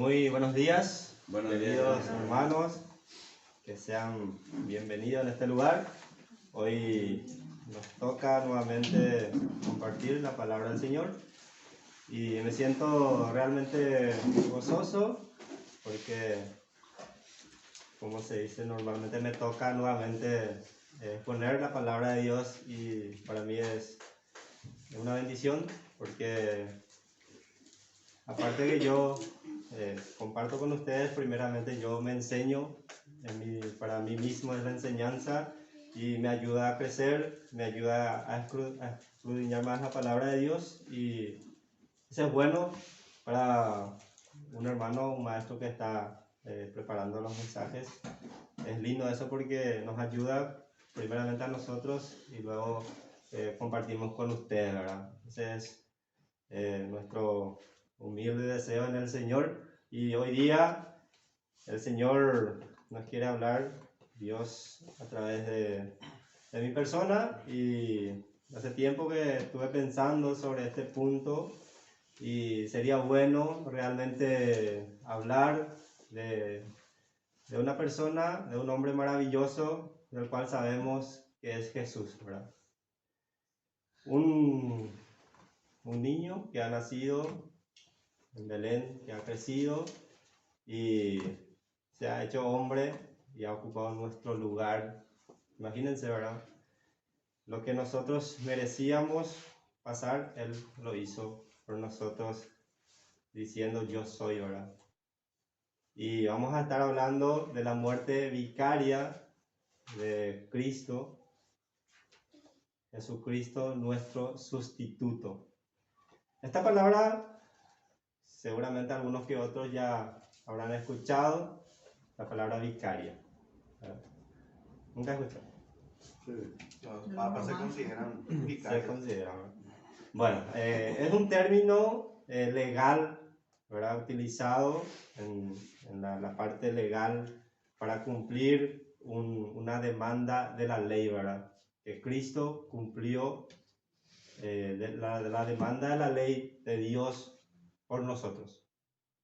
Muy buenos días, queridos días. hermanos, que sean bienvenidos en este lugar. Hoy nos toca nuevamente compartir la palabra del Señor y me siento realmente gozoso porque, como se dice normalmente, me toca nuevamente exponer la palabra de Dios y para mí es una bendición porque aparte que yo comparto con ustedes, primeramente yo me enseño, para mí mismo es la enseñanza y me ayuda a crecer, me ayuda a escudriñar más la palabra de Dios y eso es bueno para un hermano, un maestro que está preparando los mensajes. Es lindo eso porque nos ayuda primeramente a nosotros y luego compartimos con ustedes, ¿verdad? Ese es nuestro humilde deseo en el Señor. Y hoy día el Señor nos quiere hablar, Dios, a través de mi persona. Y hace tiempo que estuve pensando sobre este punto y sería bueno realmente hablar de una persona, de un hombre maravilloso, del cual sabemos que es Jesús, ¿verdad? Un niño que ha nacido en Belén, que ha crecido y se ha hecho hombre y ha ocupado nuestro lugar. Imagínense, ¿verdad? Lo que nosotros merecíamos pasar, Él lo hizo por nosotros, diciendo yo soy, ¿verdad? Y vamos a estar hablando de la muerte vicaria de Cristo, Jesucristo, nuestro sustituto. Esta palabra, seguramente algunos que otros ya habrán escuchado, la palabra vicaria. ¿Nunca escuchado? Sí, los papas se consideran vicarios. Se consideran. Bueno, es un término legal, ¿verdad? Utilizado en la parte legal para cumplir una demanda de la ley, ¿verdad? Que Cristo cumplió la demanda de la ley de Dios por nosotros.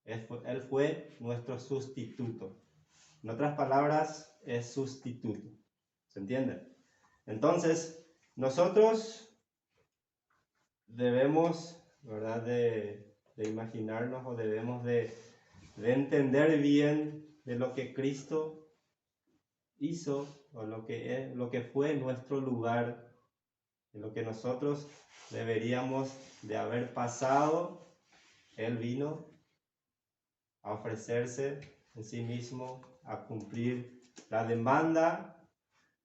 Él fue nuestro sustituto. En otras palabras, es sustituto. ¿Se entiende? Entonces, nosotros debemos, ¿verdad?, de imaginarnos o debemos de entender bien de lo que Cristo hizo o lo que fue nuestro lugar, de lo que nosotros deberíamos de haber pasado. Él vino a ofrecerse en sí mismo, a cumplir la demanda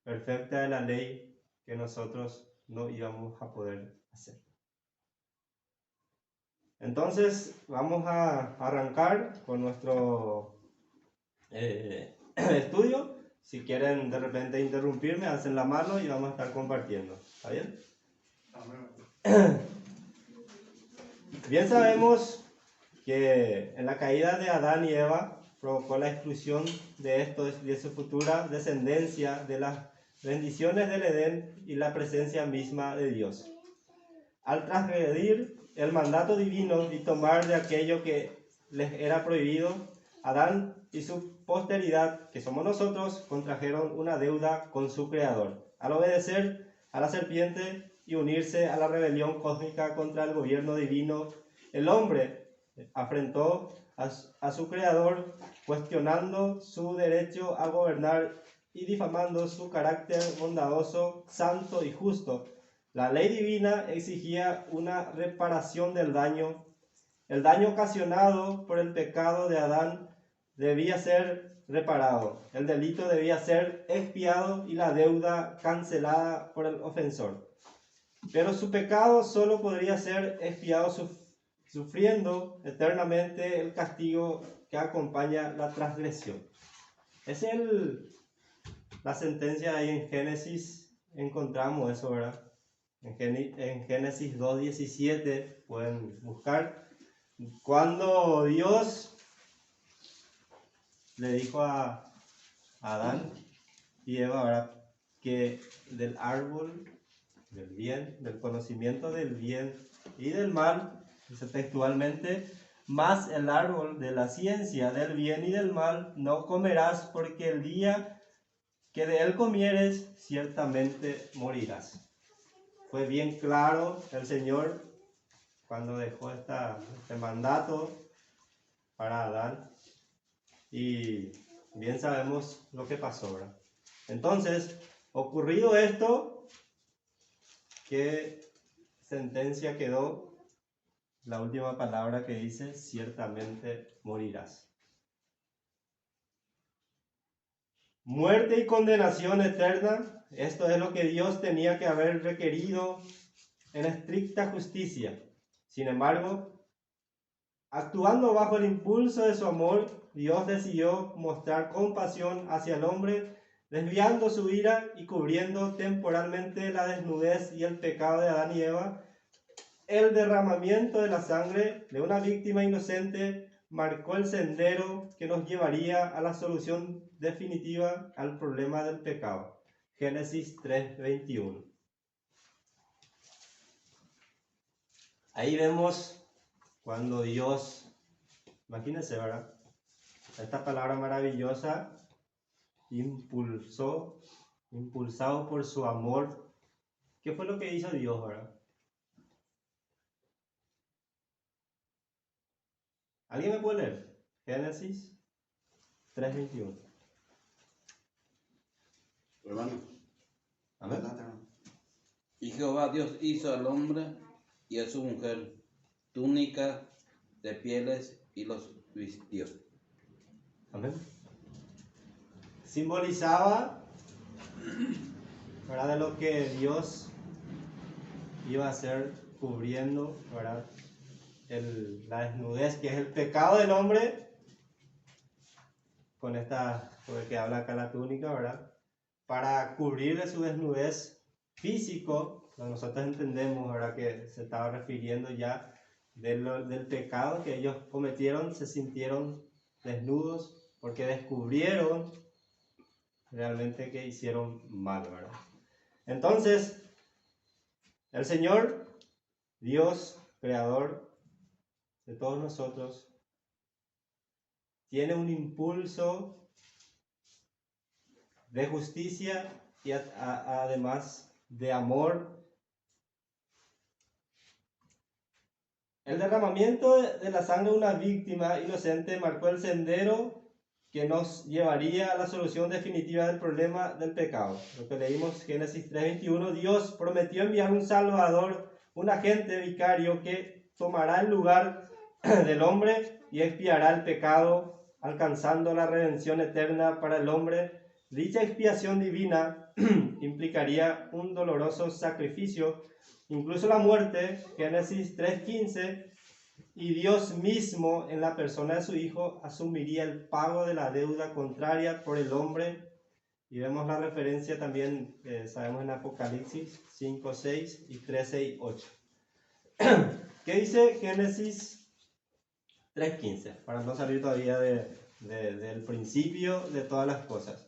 perfecta de la ley que nosotros no íbamos a poder hacer. Entonces vamos a arrancar con nuestro estudio. Si quieren de repente interrumpirme, hacen la mano y vamos a estar compartiendo. ¿Está bien? Bien sabemos que en la caída de Adán y Eva provocó la exclusión de estos, de su futura descendencia, de las bendiciones del Edén y la presencia misma de Dios. Al transgredir el mandato divino y tomar de aquello que les era prohibido, Adán y su posteridad, que somos nosotros, contrajeron una deuda con su Creador. Al obedecer a la serpiente y unirse a la rebelión cósmica contra el gobierno divino, el hombre afrentó a su Creador, cuestionando su derecho a gobernar y difamando su carácter bondadoso, santo y justo. La ley divina exigía una reparación del daño. El daño ocasionado por el pecado de Adán debía ser reparado. El delito debía ser expiado y la deuda cancelada por el ofensor. Pero su pecado solo podría ser expiado sufriendo eternamente el castigo que acompaña la transgresión. Es la sentencia ahí en Génesis, encontramos eso, ¿verdad? En Génesis 2:17 pueden buscar cuando Dios le dijo a Adán y Eva, ¿verdad?, que del árbol del bien, del conocimiento del bien y del mal, dice textualmente, Mas el árbol de la ciencia del bien y del mal no comerás, porque el día que de él comieres, ciertamente morirás. Fue bien claro el Señor cuando dejó este mandato para Adán, y bien sabemos lo que pasó, ¿verdad? Entonces, ocurrido esto, ¿qué sentencia quedó? La última palabra que dice, ciertamente morirás. Muerte y condenación eterna, esto es lo que Dios tenía que haber requerido en estricta justicia. Sin embargo, actuando bajo el impulso de su amor, Dios decidió mostrar compasión hacia el hombre, desviando su ira y cubriendo temporalmente la desnudez y el pecado de Adán y Eva. El derramamiento de la sangre de una víctima inocente marcó el sendero que nos llevaría a la solución definitiva al problema del pecado. Génesis 3:21. Ahí vemos cuando Dios, imagínense, ¿verdad? Esta palabra maravillosa, impulsado por su amor. ¿Qué fue lo que hizo Dios, verdad? ¿Alguien me puede leer? Génesis 3:21. Hermano. Amén. Y Jehová Dios hizo al hombre y a su mujer túnica de pieles y los vistió. Amén. Simbolizaba, ¿verdad?, de lo que Dios iba a hacer cubriendo, ¿verdad?, la desnudez, que es el pecado del hombre, con lo que habla acá la túnica, ¿verdad?, para cubrirle su desnudez físico. Nosotros entendemos, ¿verdad?, que se estaba refiriendo ya del pecado que ellos cometieron. Se sintieron desnudos porque descubrieron realmente que hicieron mal, ¿verdad? Entonces, el Señor, Dios, creador de todos nosotros, tiene un impulso de justicia y además de amor. El derramamiento de la sangre de una víctima inocente marcó el sendero que nos llevaría a la solución definitiva del problema del pecado. Lo que leímos Génesis 3:21, Dios prometió enviar un Salvador, un agente vicario que tomará el lugar del hombre y expiará el pecado, alcanzando la redención eterna para el hombre. Dicha expiación divina implicaría un doloroso sacrificio, incluso la muerte, Génesis 3:15, y Dios mismo, en la persona de su Hijo, asumiría el pago de la deuda contraria por el hombre. Y vemos la referencia también, sabemos, en Apocalipsis 5:6 y 13:8. ¿Qué dice Génesis 3:15? Para no salir todavía del principio de todas las cosas.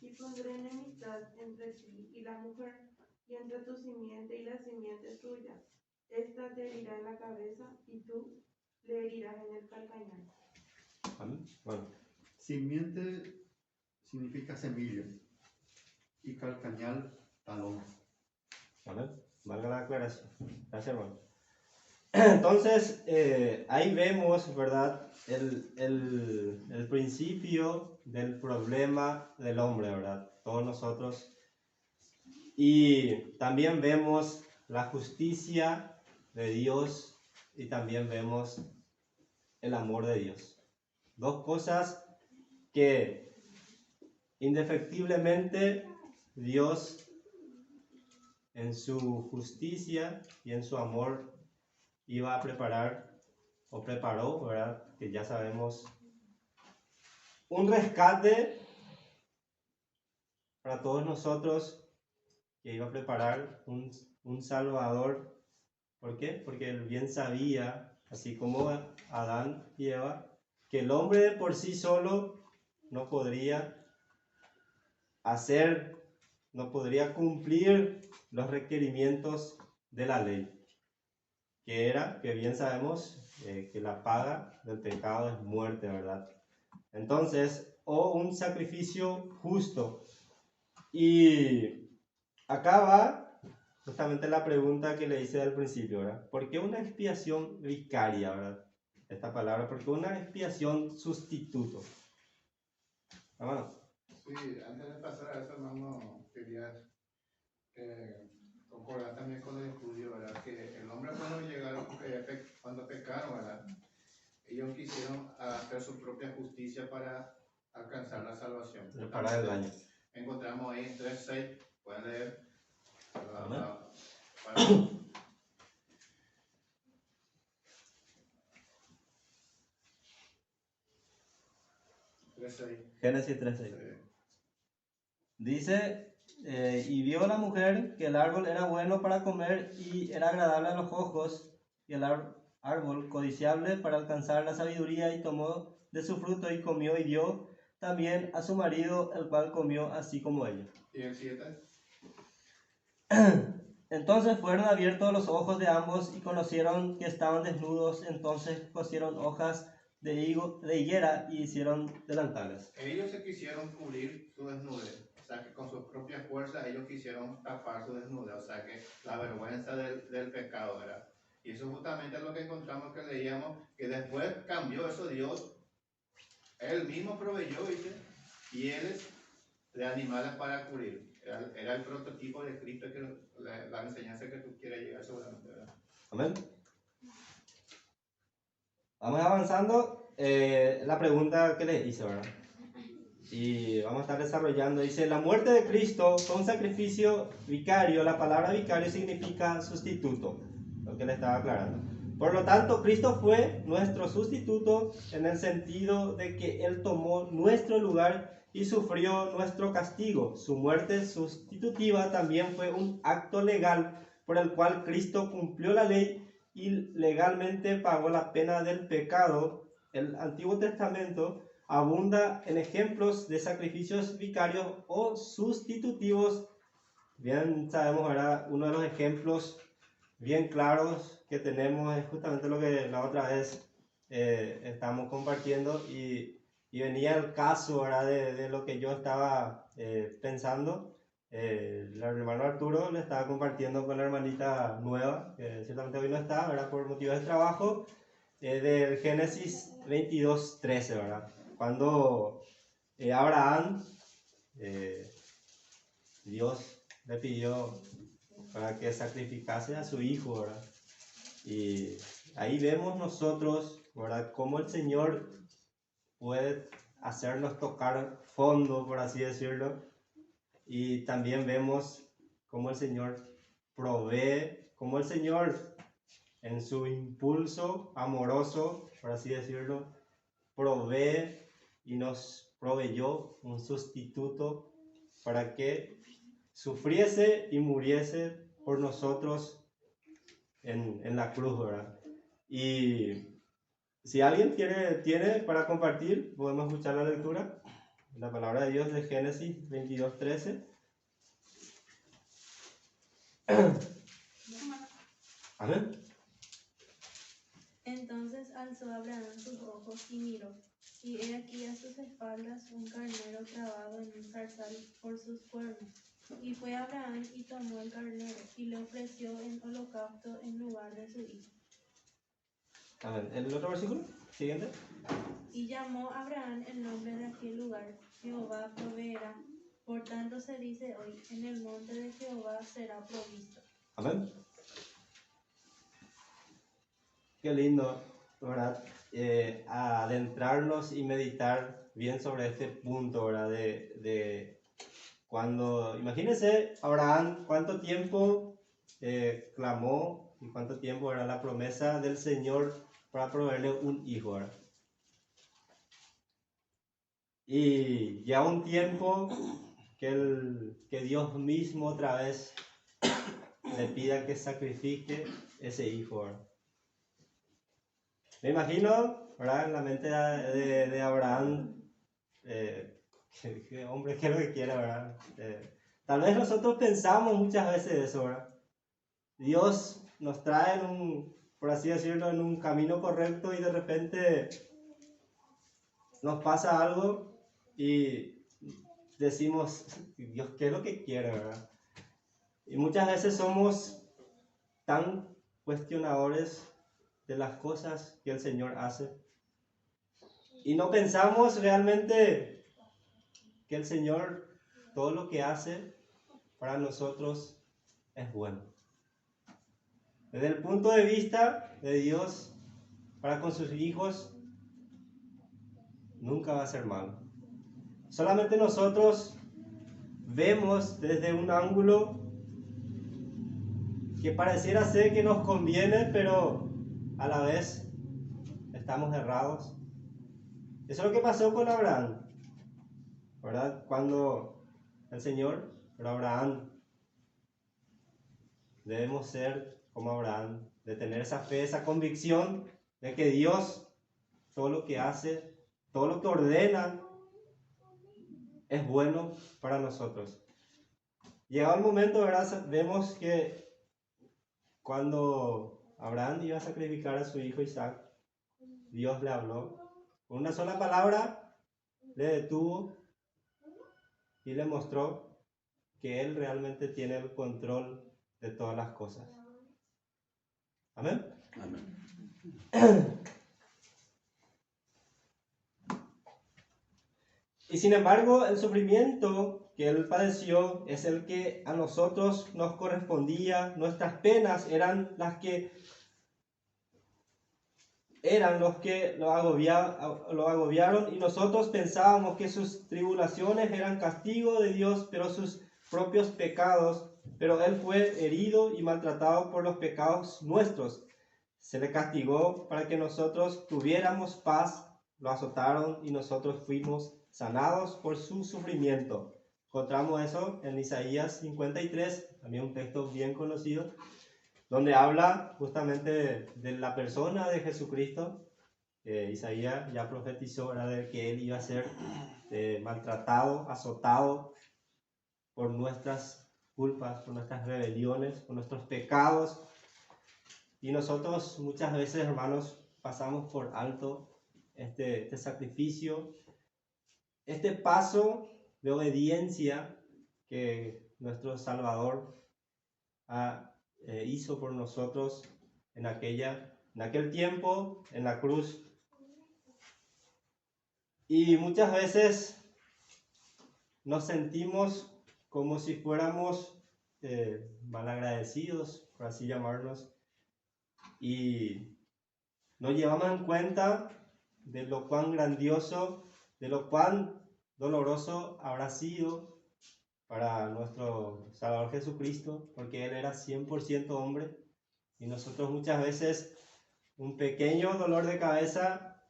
Y pondré enemistad entre ti y la mujer, y entre tu simiente y la simiente suya. Esta te herirá en la cabeza, y tú le herirás en el calcañar. Amén. Bueno. Simiente significa semilla y calcañal talón. Amén. Valga la aclaración. Gracias, hermano. Entonces, ahí vemos, ¿verdad?, el principio del problema del hombre, ¿verdad? Todos nosotros. Y también vemos la justicia de Dios y también vemos el amor de Dios. Dos cosas que indefectiblemente Dios, en su justicia y en su amor, iba a preparar, o preparó, ¿verdad?, que ya sabemos, un rescate para todos nosotros, que iba a preparar un Salvador. ¿Por qué? Porque él bien sabía, así como Adán y Eva, que el hombre de por sí solo no podría hacer no podría cumplir los requerimientos de la ley, que era, que bien sabemos, que la paga del pecado es muerte, ¿verdad? Entonces, o un sacrificio justo. Y acá va justamente la pregunta que le hice al principio, ¿verdad? ¿Por qué una expiación vicaria, ¿verdad? Esta palabra, ¿por qué una expiación sustituto? Hermano. Sí, antes de pasar a eso, hermano, quería concordar también con el estudio, ¿verdad? Que el hombre cuando pecaron, ¿verdad? Ellos quisieron hacer su propia justicia para alcanzar la salvación. Para el daño. Encontramos ahí en 3:6, pueden leer. Génesis 3:6. Dice, y vio la mujer que el árbol era bueno para comer y era agradable a los ojos, y el árbol codiciable para alcanzar la sabiduría, y tomó de su fruto y comió y dio también a su marido, el cual comió así como ella. ¿Y el 7? Entonces fueron abiertos los ojos de ambos y conocieron que estaban desnudos. Entonces cosieron hojas de higuera y hicieron delantales. Ellos se quisieron cubrir su desnudez, o sea que con sus propias fuerzas ellos quisieron tapar su desnudez, o sea que la vergüenza del pecado, ¿verdad? Y eso justamente es lo que encontramos que leíamos, que después cambió eso Dios, Él mismo proveyó, ¿viste? Y Él es de animales para cubrir. Era el prototipo de Cristo, que la enseñanza que tú quieres llegar seguramente, ¿verdad? Amén. Vamos avanzando. La pregunta que les hice, ¿verdad? Y vamos a estar desarrollando. Dice, la muerte de Cristo fue un sacrificio vicario. La palabra vicario significa sustituto, lo que le estaba aclarando. Por lo tanto, Cristo fue nuestro sustituto en el sentido de que Él tomó nuestro lugar y sufrió nuestro castigo. Su muerte sustitutiva también fue un acto legal por el cual Cristo cumplió la ley y legalmente pagó la pena del pecado. El Antiguo Testamento abunda en ejemplos de sacrificios vicarios o sustitutivos. Bien sabemos, ¿verdad? Uno de los ejemplos bien claros que tenemos es justamente lo que la otra vez estamos compartiendo, y venía el caso, ¿verdad? De lo que yo estaba pensando. El hermano Arturo le estaba compartiendo con la hermanita nueva, que ciertamente hoy no está, ¿verdad? Por motivos de trabajo, del Génesis 22:13, ¿verdad? Cuando Abraham, Dios le pidió para que sacrificase a su hijo, ¿verdad? Y ahí vemos nosotros, ¿verdad?, cómo el Señor puede hacernos tocar fondo, por así decirlo. Y también vemos cómo el Señor provee, cómo el Señor, en su impulso amoroso, por así decirlo, provee y nos proveyó un sustituto para que sufriese y muriese por nosotros en la cruz, ¿verdad? Y si alguien tiene para compartir, podemos escuchar la lectura, la palabra de Dios de Génesis 22:13. Amén. Entonces alzó Abraham sus ojos y miró, y he aquí a sus espaldas un carnero trabado en un zarzal por sus cuernos. Y fue Abraham y tomó el carnero, y le ofreció en holocausto en lugar de su hijo. Amén. ¿El otro versículo? Siguiente. Y llamó Abraham el nombre de aquel lugar, Jehová proveerá. Por tanto se dice hoy, en el monte de Jehová será provisto. Amén. Qué lindo, ¿verdad? Adentrarnos y meditar bien sobre este punto, ¿verdad? De cuando, imagínense, Abraham, cuánto tiempo clamó y cuánto tiempo era la promesa del Señor para proveerle un hijo, ¿verdad? Y ya un tiempo que Dios mismo otra vez le pida que sacrifique ese hijo, ¿verdad? Me imagino, ¿verdad?, en la mente de Abraham, que hombre, ¿qué es lo que quiere, verdad? Tal vez nosotros pensamos muchas veces eso, ¿verdad? Dios nos trae por así decirlo, en un camino correcto y de repente nos pasa algo y decimos, Dios, ¿qué es lo que quiere, verdad? Y muchas veces somos tan cuestionadores de las cosas que el Señor hace y no pensamos realmente que el Señor, todo lo que hace para nosotros es bueno. Desde el punto de vista de Dios, para con sus hijos, nunca va a ser malo. Solamente nosotros vemos desde un ángulo que pareciera ser que nos conviene, pero a la vez estamos errados. Eso es lo que pasó con Abraham, ¿verdad? Cuando el Señor, pero Abraham, debemos ser como Abraham, de tener esa fe, esa convicción de que Dios, todo lo que hace, todo lo que ordena, es bueno para nosotros. Llegado el momento, ¿verdad? Vemos que cuando Abraham iba a sacrificar a su hijo Isaac, Dios le habló. Con una sola palabra le detuvo y le mostró que Él realmente tiene el control de todas las cosas. Amén. Amén. Y sin embargo, el sufrimiento que Él padeció es el que a nosotros nos correspondía. Nuestras penas eran los que lo agobiaron, y nosotros pensábamos que sus tribulaciones eran castigo de Dios, pero sus propios pecados. Pero Él fue herido y maltratado por los pecados nuestros. Se le castigó para que nosotros tuviéramos paz. Lo azotaron y nosotros fuimos sanados por su sufrimiento. Encontramos eso en Isaías 53, también un texto bien conocido, donde habla justamente de la persona de Jesucristo. Isaías ya profetizó, ¿verdad?, de que Él iba a ser maltratado, azotado por nuestras culpas, por nuestras rebeliones, por nuestros pecados. Y nosotros muchas veces, hermanos, pasamos por alto este sacrificio, este paso de obediencia que nuestro Salvador hizo por nosotros en aquel tiempo, en la cruz. Y muchas veces nos sentimos como si fuéramos malagradecidos, por así llamarnos, y no llevamos en cuenta de lo cuán grandioso, de lo cuán doloroso habrá sido para nuestro Salvador Jesucristo, porque Él era 100% hombre, y nosotros muchas veces un pequeño dolor de cabeza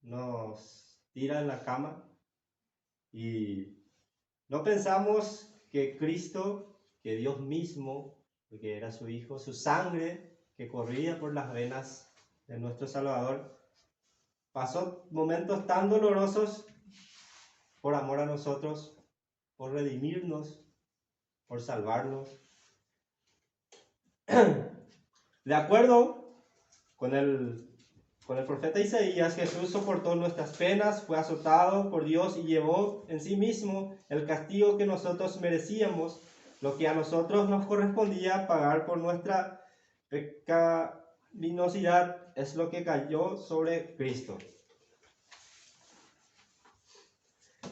nos tira en la cama y no pensamos que Cristo, que Dios mismo, porque era su Hijo, su sangre que corría por las venas de nuestro Salvador, pasó momentos tan dolorosos por amor a nosotros, por redimirnos, por salvarnos. De acuerdo con el profeta Isaías, Jesús soportó nuestras penas, fue azotado por Dios y llevó en sí mismo el castigo que nosotros merecíamos, lo que a nosotros nos correspondía pagar por nuestra pecaminosidad, es lo que cayó sobre Cristo.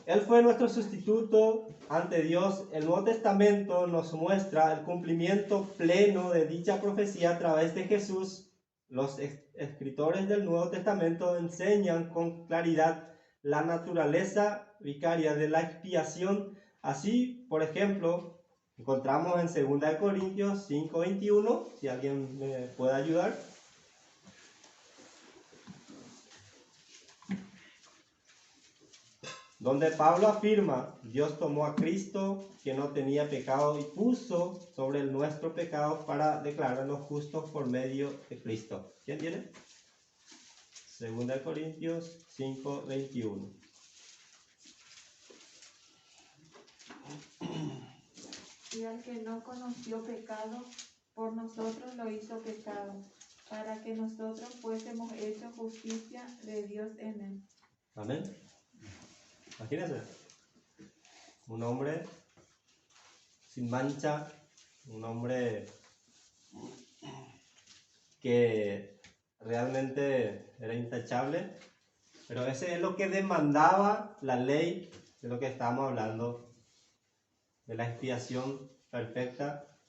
Él fue nuestro sustituto ante Dios. El Nuevo Testamento nos muestra el cumplimiento pleno de dicha profecía a través de Jesús. Los escritores del Nuevo Testamento enseñan con claridad la naturaleza vicaria de la expiación. Así, por ejemplo, encontramos en 2 Corintios 5:21, si alguien me puede ayudar. Donde Pablo afirma: Dios tomó a Cristo, que no tenía pecado, y puso sobre él nuestro pecado para declararnos justos por medio de Cristo. ¿Quién tiene? 2 Corintios 5:21. y al que no conoció pecado, por nosotros lo hizo pecado, para que nosotros fuésemos hechos justicia de Dios en él. Amén. Imagínense, un hombre sin mancha, un hombre que realmente era intachable, pero ese es lo que demandaba la ley de lo que estamos hablando, de la expiación perfecta,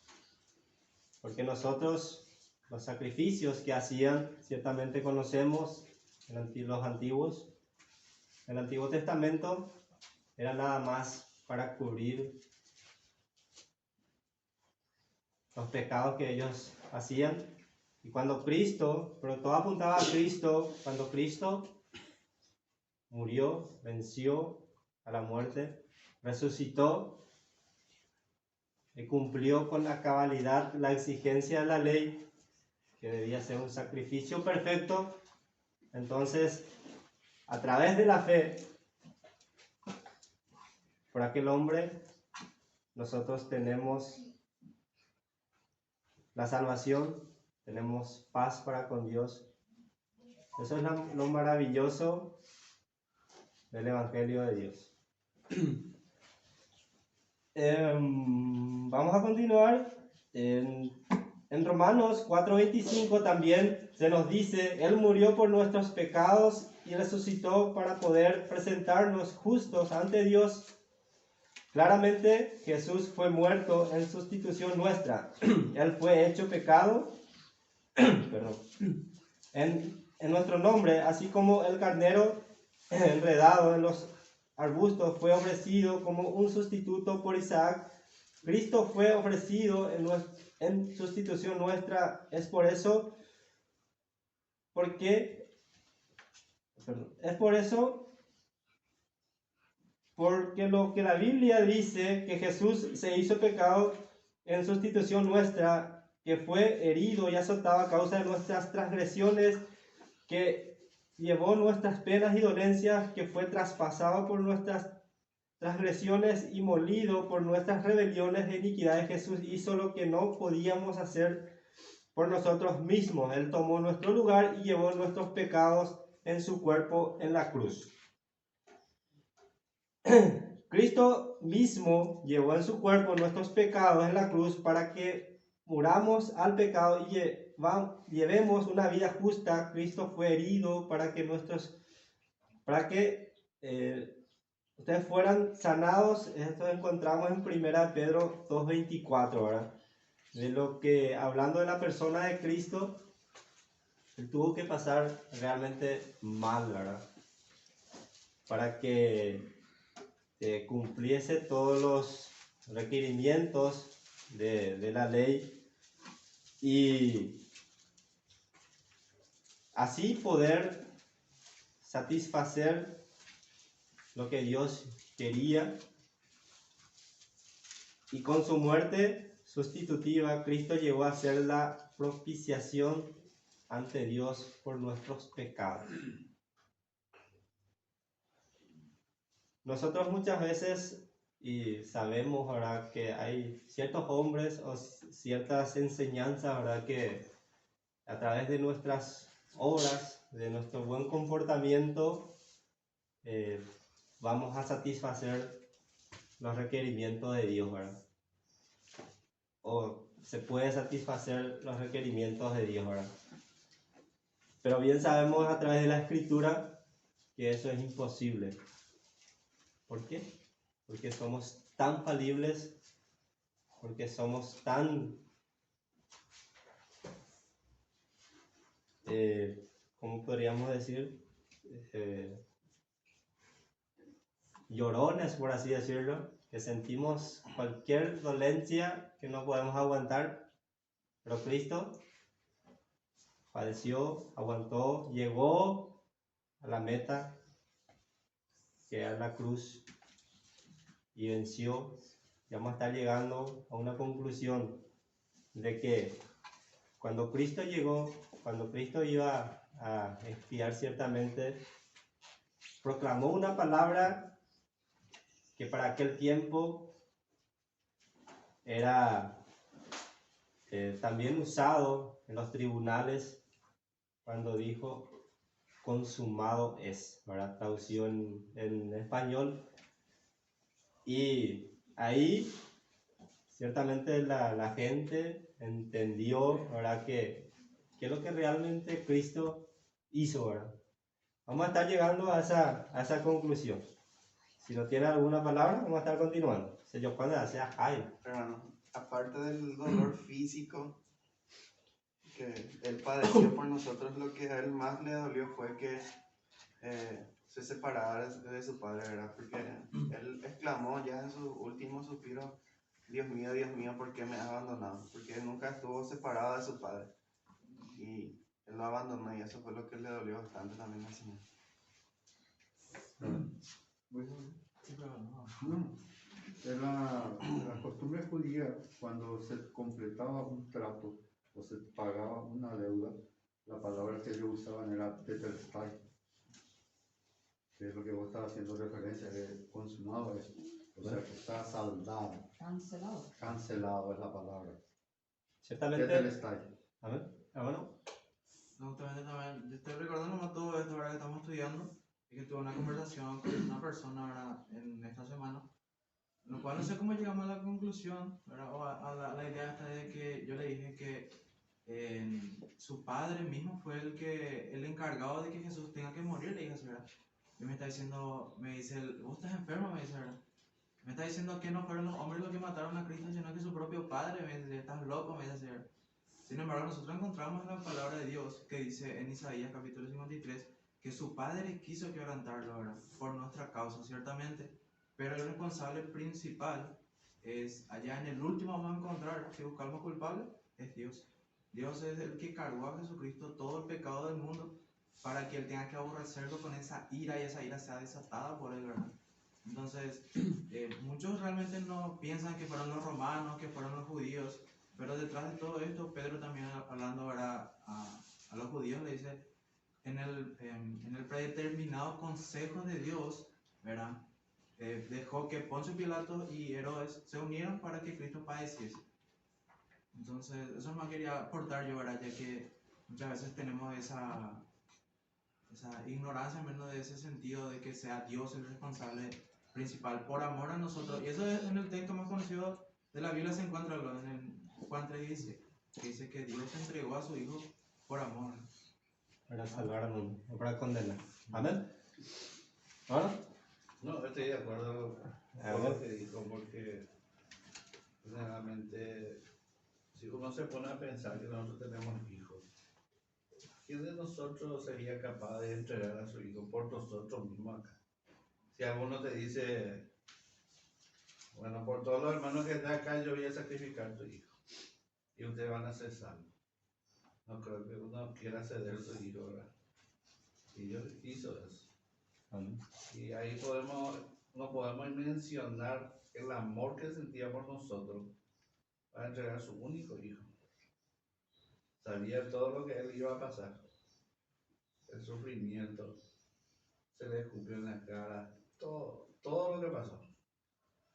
porque nosotros los sacrificios que hacían, ciertamente conocemos los antiguos. El Antiguo Testamento era nada más para cubrir los pecados que ellos hacían. Y cuando Cristo, pero todo apuntaba a Cristo, cuando Cristo murió, venció a la muerte, resucitó y cumplió con la cabalidad la exigencia de la ley, que debía ser un sacrificio perfecto. Entonces, a través de la fe, por aquel hombre, nosotros tenemos la salvación, tenemos paz para con Dios. Eso es lo maravilloso del Evangelio de Dios. Vamos a continuar. En Romanos 4:25 también se nos dice: Él murió por nuestros pecados y resucitó para poder presentarnos justos ante Dios. Claramente Jesús fue muerto en sustitución nuestra. Él fue hecho pecado en nuestro nombre, así como el carnero enredado en los arbustos fue ofrecido como un sustituto por Isaac. Cristo fue ofrecido en sustitución nuestra. Es por eso porque lo que la Biblia dice, que Jesús se hizo pecado en sustitución nuestra, que fue herido y azotado a causa de nuestras transgresiones, que llevó nuestras penas y dolencias, que fue traspasado por nuestras transgresiones y molido por nuestras rebeliones e iniquidades. Jesús hizo lo que no podíamos hacer por nosotros mismos. Él tomó nuestro lugar y llevó nuestros pecados en su cuerpo en la cruz. Cristo mismo llevó en su cuerpo nuestros pecados en la cruz para que muramos al pecado y llevemos una vida justa. Cristo fue herido para que ustedes fueran sanados. Esto encontramos en 1 Pedro 2:24, ¿verdad? De lo que, hablando de la persona de Cristo, él tuvo que pasar realmente mal, ¿verdad? Para que cumpliese todos los requerimientos de la ley y así poder satisfacer lo que Dios quería. Y con su muerte sustitutiva, Cristo llegó a ser la propiciación ante Dios por nuestros pecados. Nosotros muchas veces, y sabemos, ¿verdad?, que hay ciertos hombres o ciertas enseñanzas, ¿verdad?, que a través de nuestras obras, de nuestro buen comportamiento, vamos a satisfacer los requerimientos de Dios, ¿verdad? O se puede satisfacer los requerimientos de Dios, ¿verdad? Pero bien sabemos a través de la Escritura que eso es imposible. ¿Por qué? Porque somos tan falibles, porque somos tan, ¿cómo podríamos decir? Llorones, por así decirlo, que sentimos cualquier dolencia que no podemos aguantar. Pero Cristo padeció, aguantó, llegó a la meta, que era la cruz, y venció. Y vamos a estar llegando a una conclusión de que cuando Cristo llegó, cuando Cristo iba a expiar, ciertamente proclamó una palabra que para aquel tiempo era también usado en los tribunales cuando dijo consumado es, ¿verdad? Traducido en español. Y ahí ciertamente la gente entendió, ¿verdad? Que es lo que realmente Cristo hizo, ¿verdad? Vamos a estar llegando a esa conclusión. Si no tiene alguna palabra, vamos a estar continuando. Se yo cuando sea ay. Hermano, aparte del dolor físico que él padeció por nosotros, lo que a él más le dolió fue que se separara de su padre, ¿verdad? Porque él exclamó ya en su último suspiro, Dios mío, ¿por qué me has abandonado? Porque él nunca estuvo separado de su padre. Y él lo abandonó y eso fue lo que le dolió bastante también al Señor. En la costumbre judía, cuando se completaba un trato o se pagaba una deuda, la palabra que ellos usaban era tetelestai, que es lo que vos estabas haciendo referencia, de consumado es, o sea, que está saldado, cancelado es la palabra. Ciertamente. Tetelestai. A ver, bueno. No, justamente también, yo estoy recordando más todo esto ahora que estamos estudiando y que tuve una conversación con una persona ahora en esta semana, lo cual no sé cómo llegamos a la conclusión, ¿verdad? O a la idea esta de que yo le dije que su padre mismo fue el encargado de que Jesús tenga que morir, le dije así, ¿verdad? Y me está diciendo, me dice, vos estás enfermo, me dice, ¿verdad? Me está diciendo que no fueron los hombres los que mataron a Cristo, sino que su propio padre, me dice, estás loco, me dice así, ¿verdad? Sin embargo, nosotros encontramos en la palabra de Dios que dice en Isaías capítulo 53 que su padre quiso quebrantarlo, ¿verdad? Por nuestra causa, ciertamente. Pero el responsable principal es, allá en el último vamos a encontrar, si buscamos culpable, es Dios. Dios es el que cargó a Jesucristo todo el pecado del mundo para que él tenga que aborrecerlo con esa ira y esa ira sea desatada por él, ¿verdad? Entonces, muchos realmente no piensan que fueron los romanos, que fueron los judíos, pero detrás de todo esto, Pedro también hablando ahora a los judíos le dice, en el predeterminado consejo de Dios, ¿verdad? Dejó que Poncio Pilato y Herodes se unieran para que Cristo padeciese. Entonces, eso más quería aportar yo, ¿verdad? Ya que muchas veces tenemos esa ignorancia, menos de ese sentido de que sea Dios el responsable principal por amor a nosotros. Y eso es en el texto más conocido de la Biblia, se encuentra en Juan 3:16, que dice que Dios entregó a su Hijo por amor. Para salvar al mundo, no para condenar. Amén. ¿Ahora? No, estoy de acuerdo con lo que dijo, porque realmente, si uno se pone a pensar que nosotros tenemos hijos, ¿quién de nosotros sería capaz de entregar a su hijo por nosotros mismos acá? Si alguno te dice, bueno, por todos los hermanos que están acá, yo voy a sacrificar a tu hijo, y ustedes van a ser salvos. No creo que uno quiera ceder su hijo, ¿verdad? Y Dios hizo eso. Amén. Y ahí no podemos mencionar el amor que sentía por nosotros para entregar a su único hijo. Sabía todo lo que él iba a pasar. El sufrimiento, se le escupió en la cara, todo lo que pasó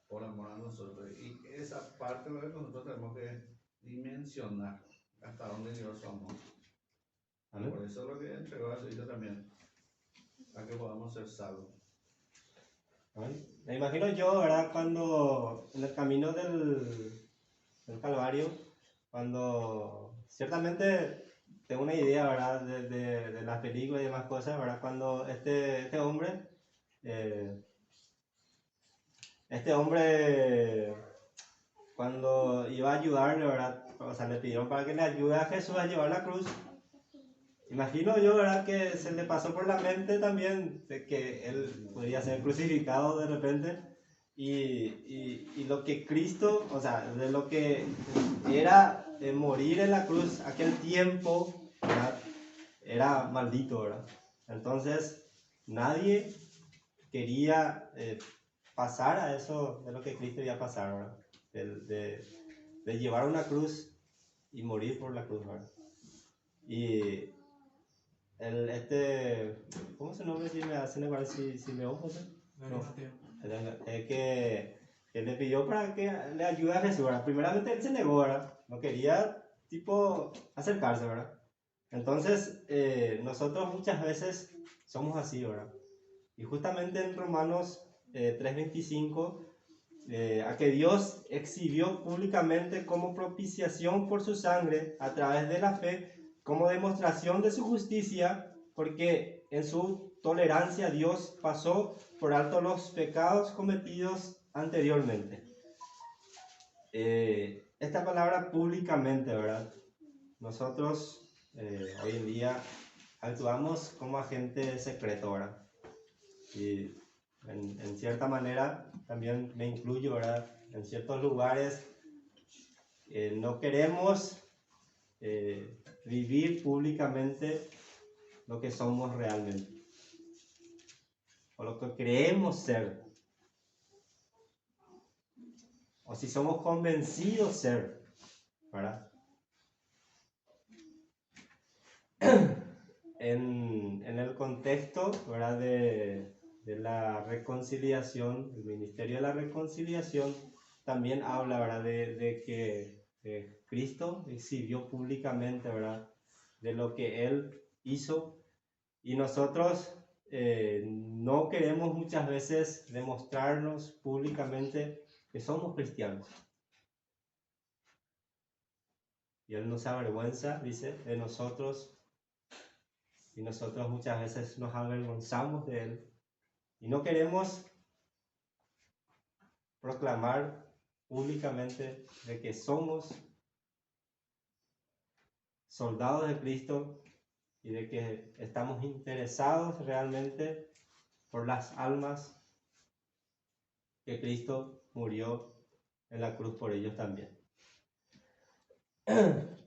por amor a nosotros. Y esa parte es lo que nosotros tenemos que dimensionar, hasta dónde llegó su amor. Amén. Por eso es lo que entregó a su hijo también, para que podamos ser salvos. Amén. Me imagino yo, ¿verdad? Cuando en el camino del Calvario, cuando ciertamente tengo una idea, ¿verdad? De las películas y demás cosas, ¿verdad? Cuando este hombre cuando iba a ayudarle, ¿verdad? O sea, le pidieron para que le ayude a Jesús a llevar la cruz. Imagino yo, ¿verdad? Que se le pasó por la mente también de que él podría ser crucificado de repente. Y lo que Cristo, o sea, de lo que era morir en la cruz aquel tiempo, ¿verdad? Era maldito, ¿verdad? Entonces, nadie quería pasar a eso de lo que Cristo iba a pasar, ¿verdad? De llevar una cruz y morir por la cruz, ¿verdad? Y ¿cómo se llama? Si me hacen igual si me ojo, ¿sí? No. Es que Él le pidió para que le ayude a Jesús, ¿verdad? Primeramente él se negó, ¿verdad? No quería, tipo, acercarse, ¿verdad? Entonces, nosotros muchas veces somos así, ¿verdad? Y justamente en Romanos 3:25, a que Dios exhibió públicamente como propiciación por su sangre a través de la fe, como demostración de su justicia, porque en su tolerancia Dios pasó por alto los pecados cometidos anteriormente. Esta palabra públicamente, ¿verdad? Nosotros hoy en día actuamos como agente secreto, ¿verdad? Y en cierta manera también me incluyo, ¿verdad? En ciertos lugares no queremos vivir públicamente lo que somos realmente o lo que creemos ser, o si somos convencidos ser, ¿verdad? En el contexto, ¿verdad? de la reconciliación, el ministerio de la reconciliación también habla, ¿verdad? De que Cristo exhibió públicamente, ¿verdad? De lo que Él hizo, y nosotros no queremos muchas veces demostrarnos públicamente que somos cristianos. Y Él no se avergüenza, dice, de nosotros, y nosotros muchas veces nos avergonzamos de Él. Y no queremos proclamar públicamente de que somos soldados de Cristo y de que estamos interesados realmente por las almas que Cristo murió en la cruz por ellos también.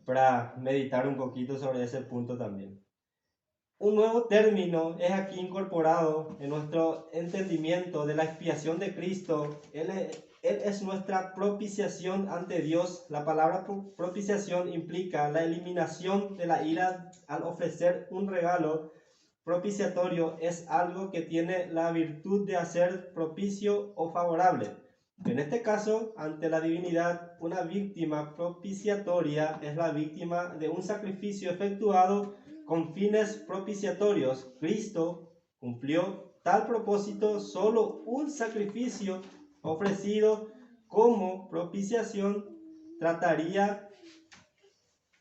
Para meditar un poquito sobre ese punto también. Un nuevo término es aquí incorporado en nuestro entendimiento de la expiación de Cristo. Él es nuestra propiciación ante Dios. La palabra propiciación implica la eliminación de la ira al ofrecer un regalo propiciatorio. Es algo que tiene la virtud de hacer propicio o favorable. En este caso, ante la divinidad, una víctima propiciatoria es la víctima de un sacrificio efectuado con fines propiciatorios. Cristo cumplió tal propósito. Solo un sacrificio ofrecido como propiciación trataría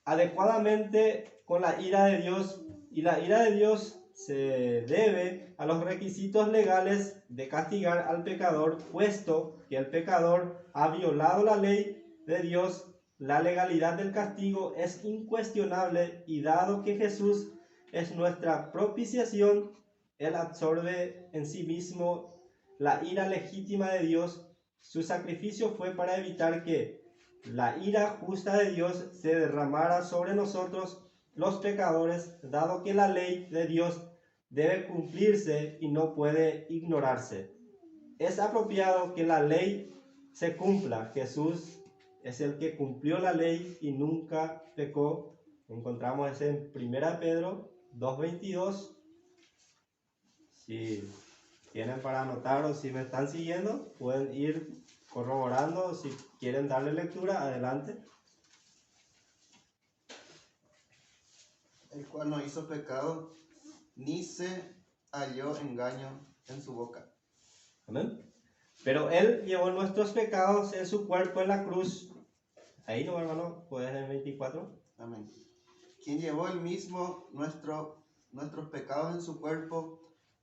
adecuadamente con la ira de Dios, y la ira de Dios se debe a los requisitos legales de castigar al pecador, puesto que el pecador ha violado la ley de Dios. La legalidad del castigo es incuestionable, y dado que Jesús es nuestra propiciación, Él absorbe en sí mismo la ira legítima de Dios. Su sacrificio fue para evitar que la ira justa de Dios se derramara sobre nosotros, los pecadores, dado que la ley de Dios debe cumplirse y no puede ignorarse. Es apropiado que la ley se cumpla. Jesús es el que cumplió la ley y nunca pecó. Encontramos eso en 1 Pedro 2:22. Si tienen para anotar o si me están siguiendo, pueden ir corroborando. Si quieren darle lectura, adelante. El cual no hizo pecado, ni se halló engaño en su boca. Amén. Pero Él llevó nuestros pecados en su cuerpo en la cruz. Ahí no, hermano, puedes en 24. Amén. Quien llevó el mismo nuestros pecados en su cuerpo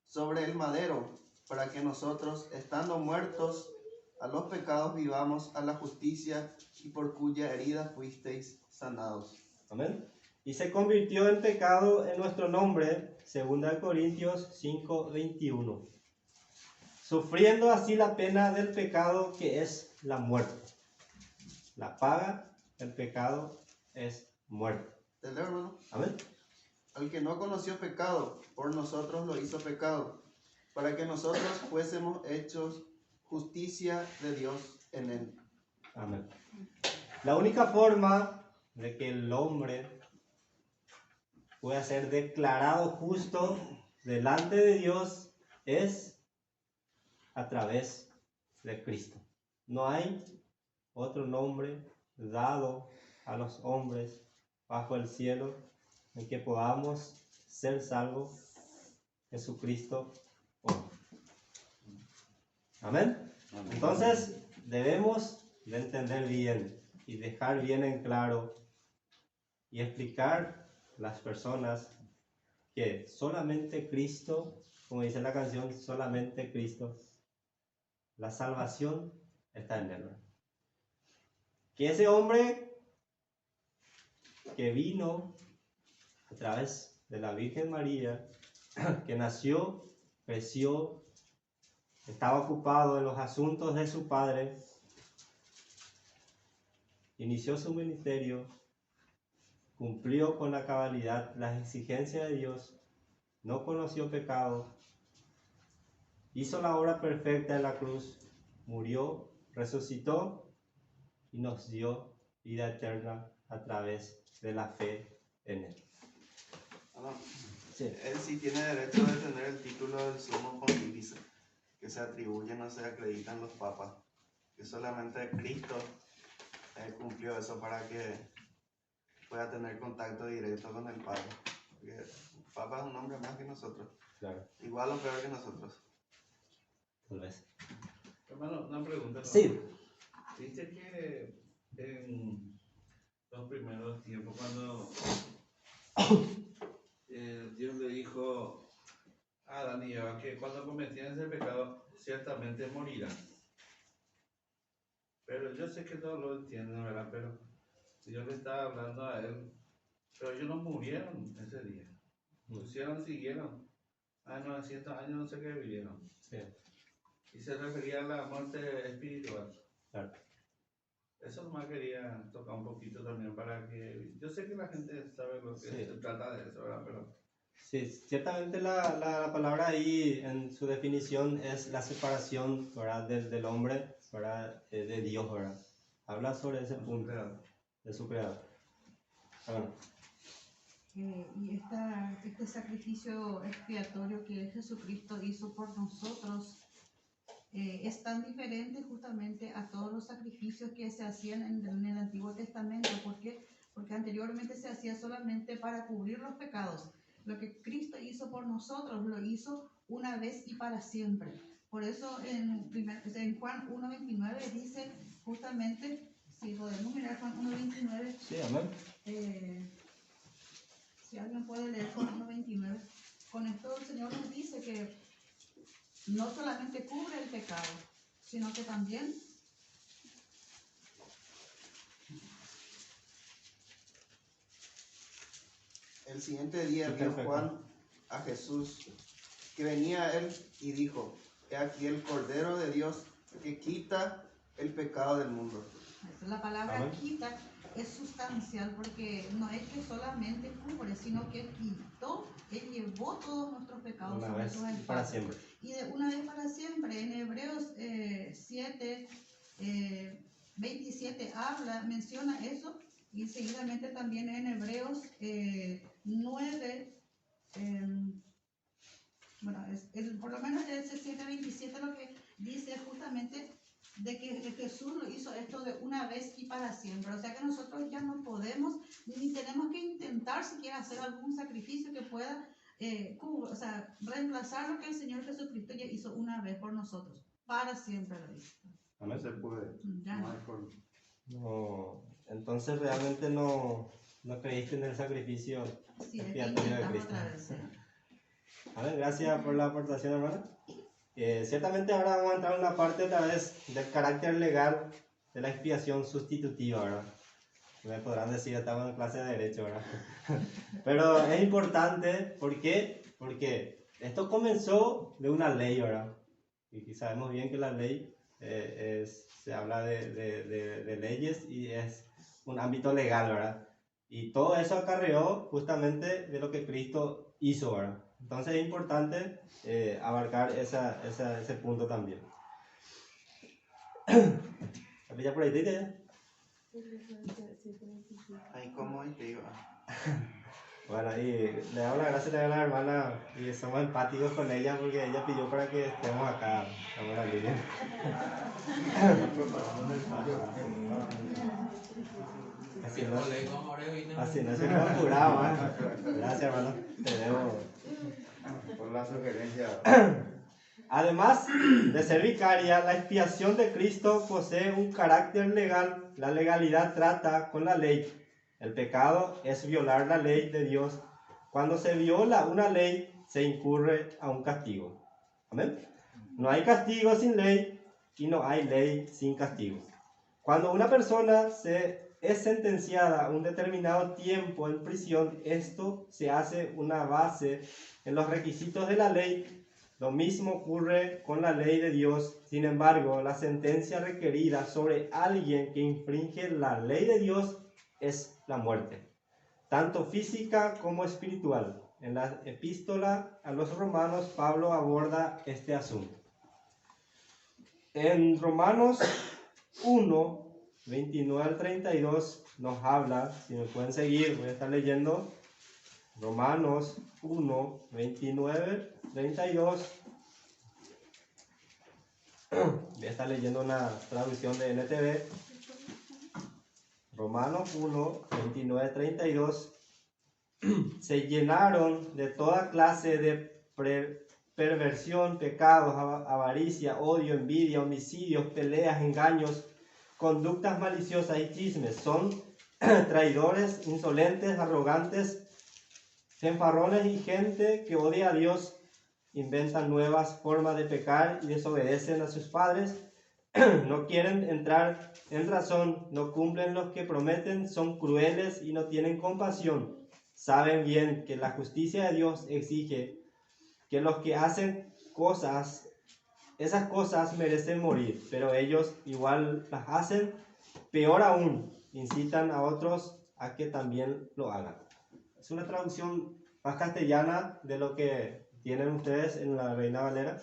sobre el madero, para que nosotros, estando muertos a los pecados, vivamos a la justicia, y por cuya herida fuisteis sanados. Amén. Y se convirtió en pecado en nuestro nombre, 2 Corintios 5:21. Sufriendo así la pena del pecado, que es la muerte. La paga del pecado es muerte. ¿Te leo, hermano? Amén. Al que no conoció pecado, por nosotros lo hizo pecado, para que nosotros fuésemos hechos justicia de Dios en él. Amén. La única forma de que el hombre pueda ser declarado justo delante de Dios es a través de Cristo. no hay otro nombre dado a los hombres bajo el cielo en que podamos ser salvos, Jesucristo. Amén. Entonces debemos de entender bien y dejar bien en claro y explicar a las personas que solamente Cristo, como dice la canción, solamente Cristo, la salvación está en él. Que ese hombre que vino a través de la Virgen María, que nació, creció, estaba ocupado en los asuntos de su padre, inició su ministerio, cumplió con la cabalidad las exigencias de Dios, no conoció pecado, hizo la obra perfecta en la cruz, murió, resucitó y nos dio vida eterna a través de la fe en él. No, Sí. él sí tiene derecho de tener el título del sumo pontífice, que se atribuye, no se acreditan los papas, que solamente Cristo cumplió eso para que pueda tener contacto directo con el Padre. Porque el Papa es un hombre más que nosotros, Claro, igual o peor que nosotros. tal vez. Hermano, una pregunta. ¿No? Sí. Dice que en los primeros tiempos, cuando Dios le dijo a Adán y Eva que cuando cometían ese pecado, ciertamente morirán. Pero yo sé que no lo entienden, ¿verdad? Pero Dios le estaba hablando a él, pero ellos no murieron ese día. Siguieron. 900 años no sé qué vivieron. Sí. Y se refería a la muerte espiritual. Claro. Eso nomás quería tocar un poquito también para que... Yo sé que la gente sabe lo que Sí. se trata de eso, ¿verdad? Pero Sí, ciertamente la palabra ahí en su definición es la separación, ¿verdad? Del hombre, ¿verdad? De Dios, ¿verdad? Habla sobre ese punto de su creador. Bueno, Y este sacrificio expiatorio que Jesucristo hizo por nosotros es tan diferente justamente a todos los sacrificios que se hacían en el Antiguo Testamento. ¿Por qué? Porque anteriormente se hacía solamente para cubrir los pecados. Lo que Cristo hizo por nosotros lo hizo una vez y para siempre. Por eso en Juan 1:29 dice justamente, si podemos mirar Juan 1:29. sí, amén. Si alguien puede leer Juan 1:29, con esto el Señor nos dice que no solamente cubre el pecado, sino que también El siguiente día Sí, vio perfecto. Juan a Jesús que venía a él y dijo: He aquí el Cordero de Dios que quita el pecado del mundo. la palabra Amén. quita es sustancial, porque no es que solamente cubre, sino que quitó, Él llevó todos nuestros pecados Una sobre vez sus y para espaldas. siempre. Y de una vez para siempre. En Hebreos 7, 27 menciona eso, y seguidamente también en Hebreos 9, por lo menos ese 7:27 lo que dice justamente de que Jesús lo hizo esto de una vez y para siempre. O sea que nosotros ya no podemos ni tenemos que intentar siquiera hacer algún sacrificio que pueda reemplazar lo que el Señor Jesucristo ya hizo una vez por nosotros. Para siempre lo hizo. No Amén. se puede. Ya No no. hay forma. No, entonces realmente no creíste en el sacrificio Sí, hay que expiatorio de intentarlo Cristo. otra vez. Amén, gracias por la aportación, hermana. Ciertamente ahora vamos a entrar en la parte otra vez del carácter legal de la expiación sustitutiva, ¿verdad? Me podrán decir, estamos en clase de derecho, ¿verdad? Pero es importante, ¿por qué? Porque esto comenzó de una ley, ¿verdad? Y sabemos bien que la ley se habla de leyes y es un ámbito legal, ¿verdad? Y todo eso acarreó justamente de lo que Cristo hizo, ¿verdad? Entonces es importante abarcar ese punto también. ¿Ya por ahí te ya? Ahí como y te iba. Bueno, y le damos las gracias a la hermana y somos empáticos con ella porque ella pidió para que estemos acá. Estamos en línea. Así no se me ha curado, ¿eh? Gracias, hermano. Te debo. Por la sugerencia. Además de ser vicaria, la expiación de Cristo posee un carácter legal. La legalidad trata con la ley. El pecado es violar la ley de Dios. Cuando se viola una ley, se incurre a un castigo. ¿Amén? No hay castigo sin ley y no hay ley sin castigo. Cuando una persona es sentenciada a un determinado tiempo en prisión, esto se hace una base en los requisitos de la ley. Lo mismo ocurre con la ley de Dios. Sin embargo, la sentencia requerida sobre alguien que infringe la ley de Dios es la muerte, tanto física como espiritual. En la epístola a los romanos, Pablo aborda este asunto. En Romanos 1, 29 al 32 nos habla, si me pueden seguir, voy a estar leyendo Romanos 1, 29, 32. Voy a estar leyendo una traducción de NTV. Romanos 1, 29, 32. Se llenaron de toda clase de perversión, pecados, avaricia, odio, envidia, homicidios, peleas, engaños, conductas maliciosas y chismes. Son traidores, insolentes, arrogantes, fanfarrones y gente que odia a Dios. Inventan nuevas formas de pecar y desobedecen a sus padres. No quieren entrar en razón, no cumplen lo que prometen, son crueles y no tienen compasión. Saben bien que la justicia de Dios exige que los que hacen esas cosas merecen morir, pero ellos igual las hacen. Peor aún, incitan a otros a que también lo hagan. Es una traducción más castellana de lo que tienen ustedes en la Reina Valera.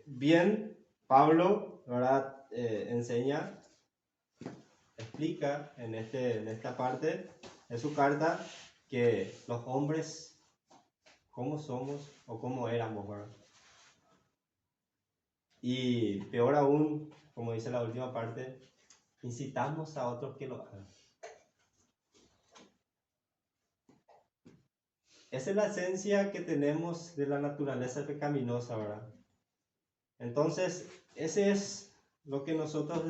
Bien, Pablo, ¿verdad? Explica en esta parte de su carta que los hombres, cómo somos o cómo éramos, ¿verdad? Y peor aún, como dice la última parte, incitamos a otros que lo hagan. Esa es la esencia que tenemos de la naturaleza pecaminosa, ¿verdad? Entonces, ese es lo que nosotros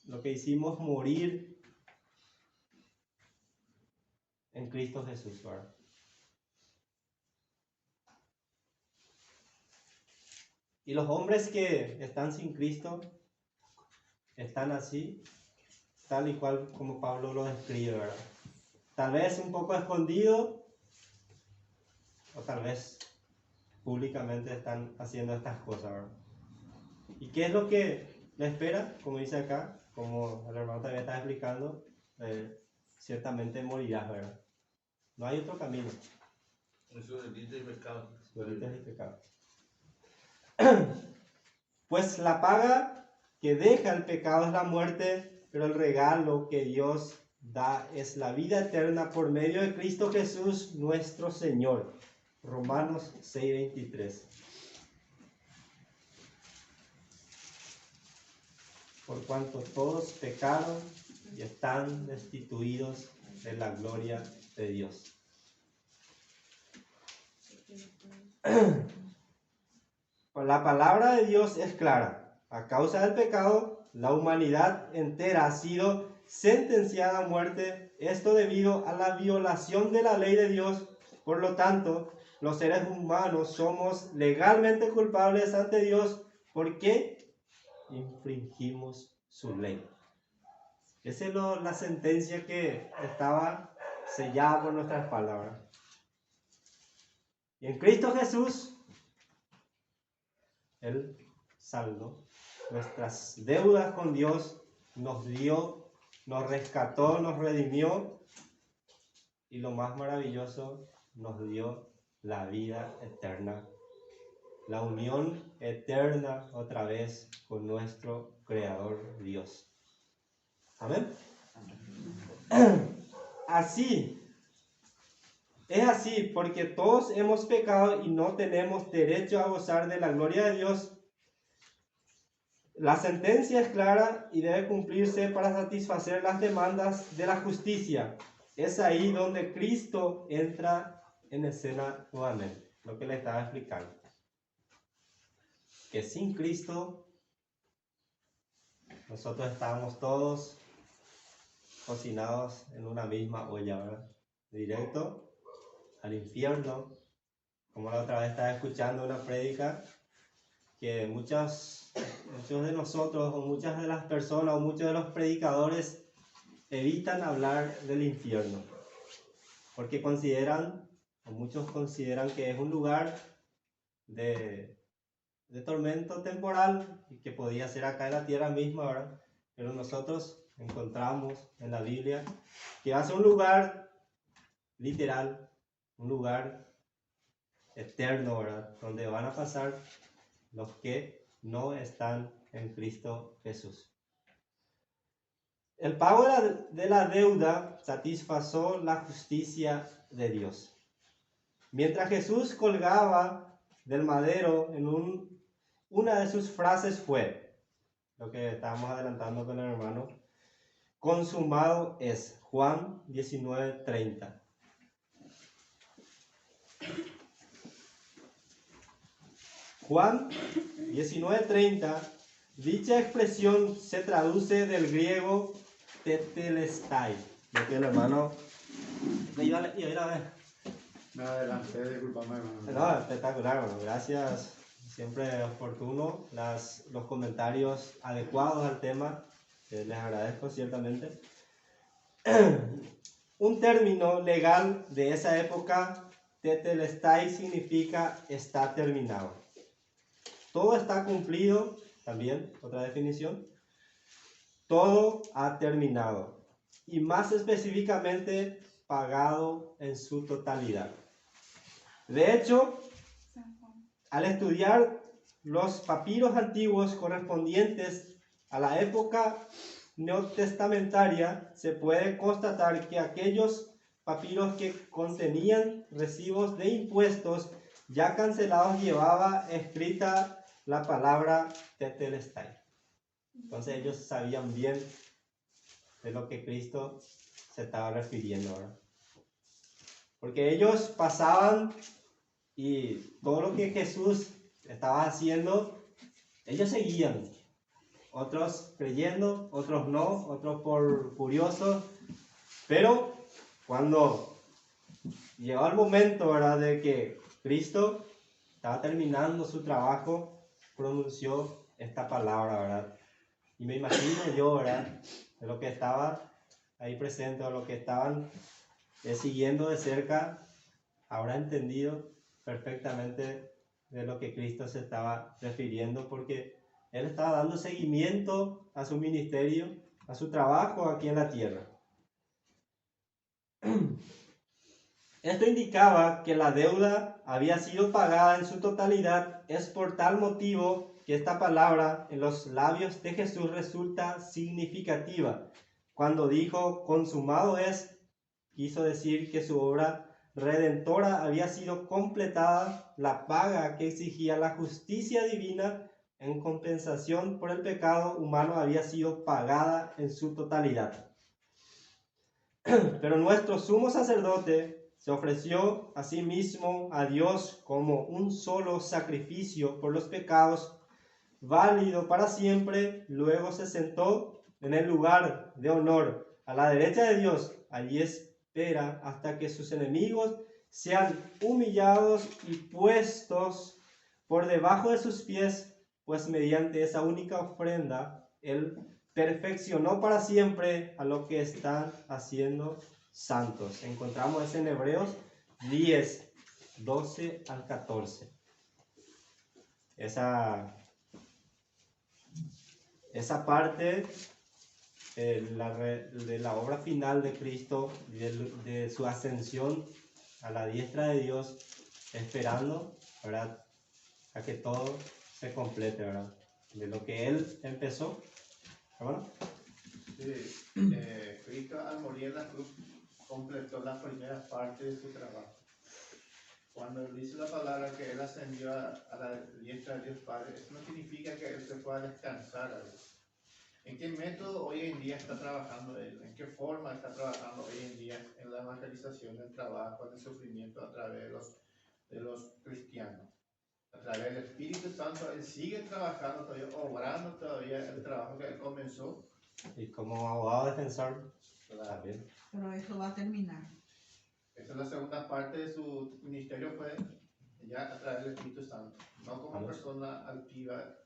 lo que hicimos morir en Cristo Jesús, ¿verdad? Y los hombres que están sin Cristo están así, tal y cual como Pablo lo describe, ¿verdad? Tal vez un poco escondido, o tal vez públicamente están haciendo estas cosas, ¿verdad? ¿Y qué es lo que le espera? Como dice acá, como el hermano también está explicando, ciertamente morirás, ¿verdad? No hay otro camino. Eso es delito y pecado. Delitos y pecados. Pues la paga que deja el pecado es la muerte, pero el regalo que Dios da es la vida eterna por medio de Cristo Jesús nuestro Señor. Romanos 6:23. Por cuanto todos pecaron y están destituidos de la gloria de Dios. La palabra de Dios es clara. A causa del pecado, la humanidad entera ha sido sentenciada a muerte. Esto debido a la violación de la ley de Dios. Por lo tanto, los seres humanos somos legalmente culpables ante Dios porque infringimos su ley. Esa es la sentencia que estaba sellada por nuestras palabras. Y en Cristo Jesús, Él saldó nuestras deudas con Dios, nos dio, nos rescató, nos redimió y lo más maravilloso, nos dio la vida eterna, la unión eterna otra vez con nuestro Creador Dios. Amén. es así porque todos hemos pecado y no tenemos derecho a gozar de la gloria de Dios. La sentencia es clara y debe cumplirse para satisfacer las demandas de la justicia. Es ahí donde Cristo entra en escena nuevamente, lo que le estaba explicando. Que sin Cristo nosotros estábamos todos cocinados en una misma olla, ¿verdad? Directo al infierno. Como la otra vez estaba escuchando una prédica que muchos de nosotros o muchas de las personas o muchos de los predicadores evitan hablar del infierno porque muchos consideran que es un lugar de tormento temporal y que podía ser acá en la tierra misma, ¿verdad? Pero nosotros encontramos en la Biblia que va a ser un lugar literal, un lugar eterno, ¿verdad? Donde van a pasar los que no están en Cristo Jesús. El pago de la deuda satisfació la justicia de Dios. Mientras Jesús colgaba del madero, una de sus frases fue, lo que estábamos adelantando con el hermano, consumado es, Juan 19:30. Juan 19:30, dicha expresión se traduce del griego tetelestai, lo que el hermano... Me adelanté, disculpame, hermano. No, espectacular, hermano. Gracias. Siempre oportuno. Los comentarios adecuados al tema. Les agradezco ciertamente. Un término legal de esa época, tetelestai, significa está terminado. Todo está cumplido, también, otra definición. Todo ha terminado. Y más específicamente, pagado en su totalidad. De hecho, al estudiar los papiros antiguos correspondientes a la época neotestamentaria, se puede constatar que aquellos papiros que contenían recibos de impuestos ya cancelados llevaba escrita la palabra tetelestai. Entonces ellos sabían bien de lo que Cristo se estaba refiriendo ahora. Porque ellos pasaban y todo lo que Jesús estaba haciendo, ellos seguían. Otros creyendo, otros no, otros por curiosos. Pero cuando llegó el momento, ¿verdad?, de que Cristo estaba terminando su trabajo, pronunció esta palabra, ¿verdad? Y me imagino yo, ¿verdad?, de lo que estaba ahí presente, o lo que estaban siguiendo de cerca, habrá entendido perfectamente de lo que Cristo se estaba refiriendo, porque Él estaba dando seguimiento a su ministerio, a su trabajo aquí en la tierra. Esto indicaba que la deuda había sido pagada en su totalidad. Es por tal motivo que esta palabra en los labios de Jesús resulta significativa. Cuando dijo consumado es, quiso decir que su obra redentora había sido completada. La paga que exigía la justicia divina en compensación por el pecado humano había sido pagada en su totalidad. Pero nuestro sumo sacerdote se ofreció a sí mismo a Dios como un solo sacrificio por los pecados, válido para siempre. Luego se sentó en el lugar de honor a la derecha de Dios. Allí espera hasta que sus enemigos sean humillados y puestos por debajo de sus pies, pues mediante esa única ofrenda Él perfeccionó para siempre a los que están haciendo santos. Encontramos eso en Hebreos 10, 12 al 14. Esa parte de la obra final de Cristo, de su ascensión a la diestra de Dios, esperando, ¿verdad?, a que todo se complete, ¿verdad?, de lo que Él empezó. ¿Hermano? Sí, Cristo al morir en la cruz completó la primera parte de su trabajo. Cuando dice la palabra que Él ascendió a la diestra de Dios Padre, eso no significa que Él se pueda descansar ahí. ¿En qué método hoy en día está trabajando Él? ¿En qué forma está trabajando hoy en día en la evangelización, del trabajo, en el sufrimiento a través de los cristianos? A través del Espíritu Santo, Él sigue trabajando todavía, obrando todavía el trabajo que Él comenzó. Y como abogado defensor, Claro. también. Pero eso va a terminar. Esa es la segunda parte de su ministerio, fue ya a través del Espíritu Santo, no como persona altiva.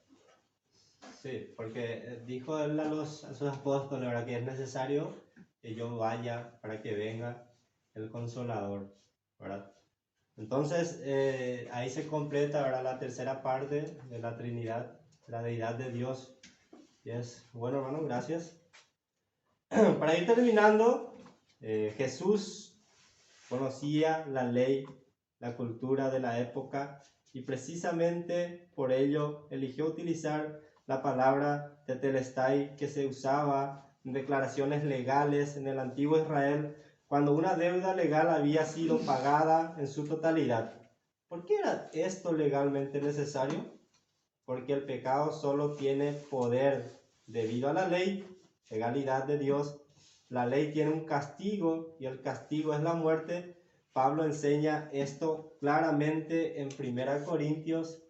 Sí, porque dijo él a sus apóstoles, ¿verdad?, que es necesario que yo vaya para que venga el Consolador, ¿verdad? Entonces, ahí se completa, ¿verdad?, la tercera parte de la Trinidad, la deidad de Dios. Y es, bueno, hermano, gracias. Para ir terminando, Jesús conocía la ley, la cultura de la época, y precisamente por ello eligió utilizar la palabra tetelestai, que se usaba en declaraciones legales en el antiguo Israel cuando una deuda legal había sido pagada en su totalidad. ¿Por qué era esto legalmente necesario? Porque el pecado solo tiene poder debido a la ley, legalidad de Dios. La ley tiene un castigo y el castigo es la muerte. Pablo enseña esto claramente en 1 Corintios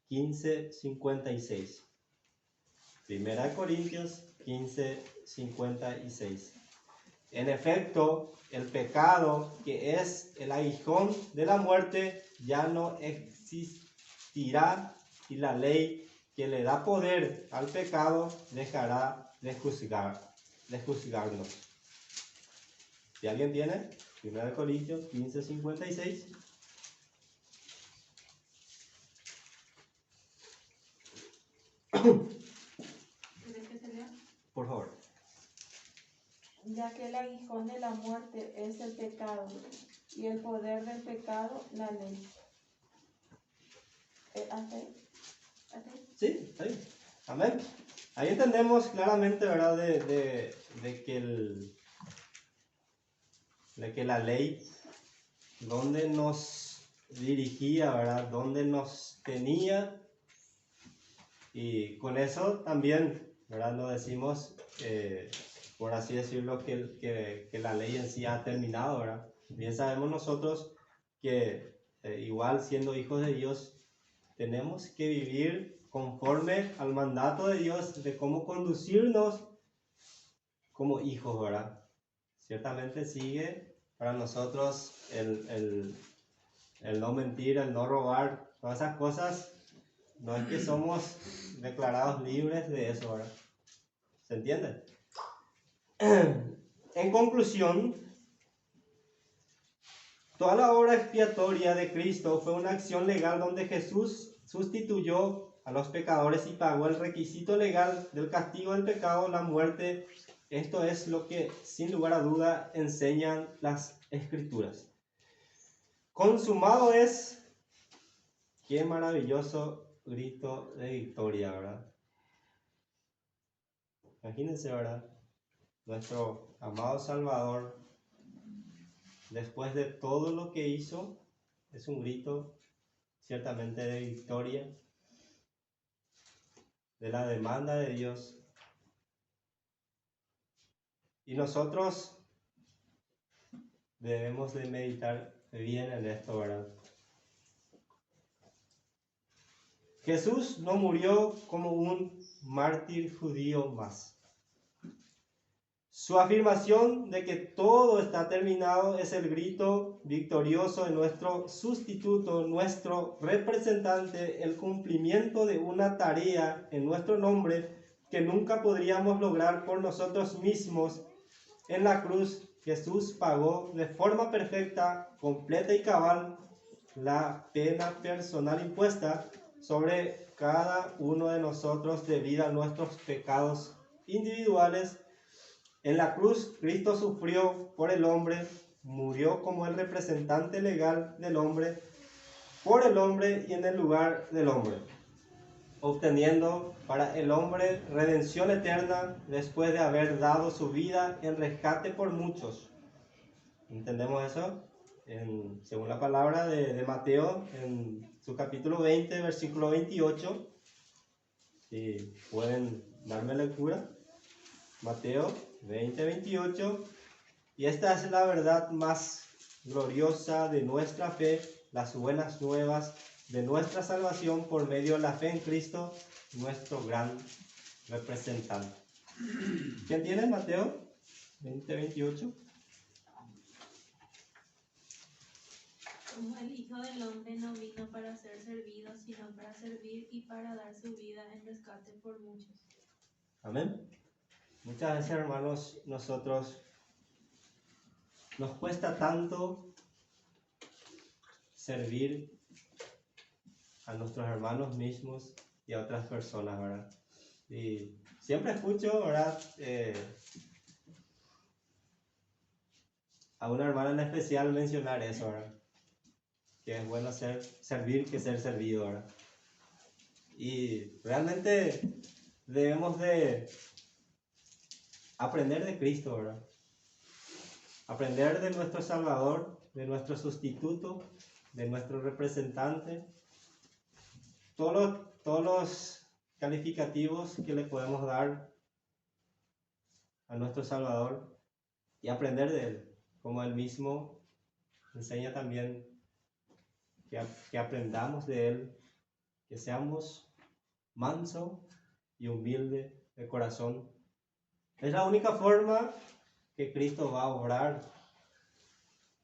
15:56. 1 Corintios 15:56. En efecto, el pecado, que es el aguijón de la muerte, ya no existirá, y la ley que le da poder al pecado dejará de juzgarnos. Si alguien tiene 1 Corintios 15:56. ¿Quieres que se lea? Por favor. Ya que el aguijón de la muerte es el pecado, y el poder del pecado, la ley. ¿Hasta ahí? ¿Hasta ahí? Sí, está bien. Amén. Ahí entendemos claramente, ¿verdad?, de que la ley, donde nos dirigía, ¿verdad?, donde nos tenía, y con eso también, ¿verdad?, no decimos, por así decirlo, que la ley en sí ha terminado, ¿verdad? Bien sabemos nosotros que igual siendo hijos de Dios, tenemos que vivir conforme al mandato de Dios de cómo conducirnos como hijos, ¿verdad? Ciertamente sigue para nosotros el no mentir, el no robar, todas esas cosas. No es que somos declarados libres de eso, ¿verdad? ¿Se entiende? En conclusión, toda la obra expiatoria de Cristo fue una acción legal donde Jesús sustituyó a los pecadores y pagó el requisito legal del castigo del pecado, la muerte. Esto es lo que, sin lugar a duda, enseñan las Escrituras. Consumado es. Qué maravilloso grito de victoria, ¿verdad? Imagínense, ¿verdad? Nuestro amado Salvador, después de todo lo que hizo, es un grito ciertamente de victoria, de la demanda de Dios. Y nosotros debemos de meditar bien en esto, ¿verdad? Jesús no murió como un mártir judío más. Su afirmación de que todo está terminado es el grito victorioso de nuestro sustituto, nuestro representante, el cumplimiento de una tarea en nuestro nombre que nunca podríamos lograr por nosotros mismos. En la cruz, Jesús pagó de forma perfecta, completa y cabal la pena personal impuesta sobre cada uno de nosotros debido a nuestros pecados individuales. En la cruz, Cristo sufrió por el hombre, murió como el representante legal del hombre, por el hombre y en el lugar del hombre, obteniendo para el hombre redención eterna después de haber dado su vida en rescate por muchos. ¿Entendemos eso? Según la palabra de Mateo, en su capítulo 20, versículo 28, si pueden darme lectura, Mateo 20, 28, y esta es la verdad más gloriosa de nuestra fe, las buenas nuevas de nuestra salvación por medio de la fe en Cristo, nuestro gran representante. ¿Quién tiene Mateo 20, 28? Como el Hijo del Hombre no vino para ser servido, sino para servir y para dar su vida en rescate por muchos. Amén. Muchas veces, hermanos, nosotros nos cuesta tanto servir a nuestros hermanos mismos y a otras personas, ¿verdad? Y siempre escucho, ¿verdad? A una hermana en especial mencionar eso, ¿verdad? Que es bueno servir que ser servido, ¿verdad? Y realmente debemos de aprender de Cristo, ¿verdad? Aprender de nuestro Salvador, de nuestro sustituto, de nuestro representante. Todos los calificativos que le podemos dar a nuestro Salvador y aprender de Él, como Él mismo enseña también que aprendamos de Él, que seamos manso y humilde de corazón. Es la única forma que Cristo va a obrar,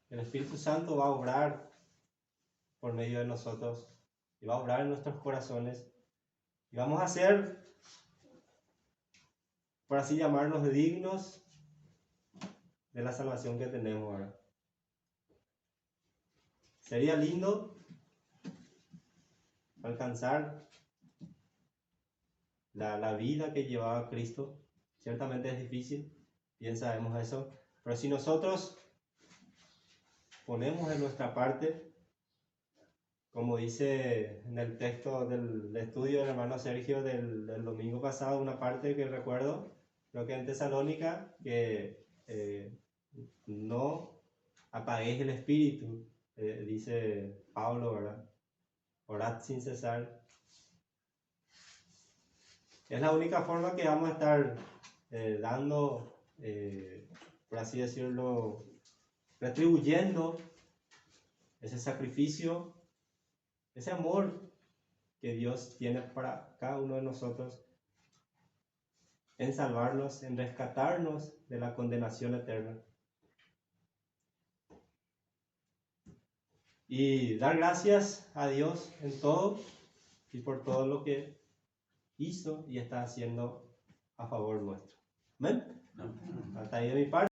el Espíritu Santo va a obrar por medio de nosotros y va a obrar en nuestros corazones y vamos a ser, por así llamarnos, dignos de la salvación que tenemos ahora. Sería lindo alcanzar la vida que llevaba Cristo. Ciertamente es difícil, bien sabemos eso, pero si nosotros ponemos de nuestra parte, como dice en el texto del estudio del hermano Sergio del domingo pasado, una parte que recuerdo, creo que en Tesalónica, que no apaguéis el espíritu, dice Pablo, ¿verdad? Orad sin cesar. Es la única forma que vamos a estar dando, por así decirlo, retribuyendo ese sacrificio, ese amor que Dios tiene para cada uno de nosotros, en salvarnos, en rescatarnos de la condenación eterna. Y dar gracias a Dios en todo y por todo lo que hizo y está haciendo a favor nuestro. ¿Amén? Hasta ahí de mi parte.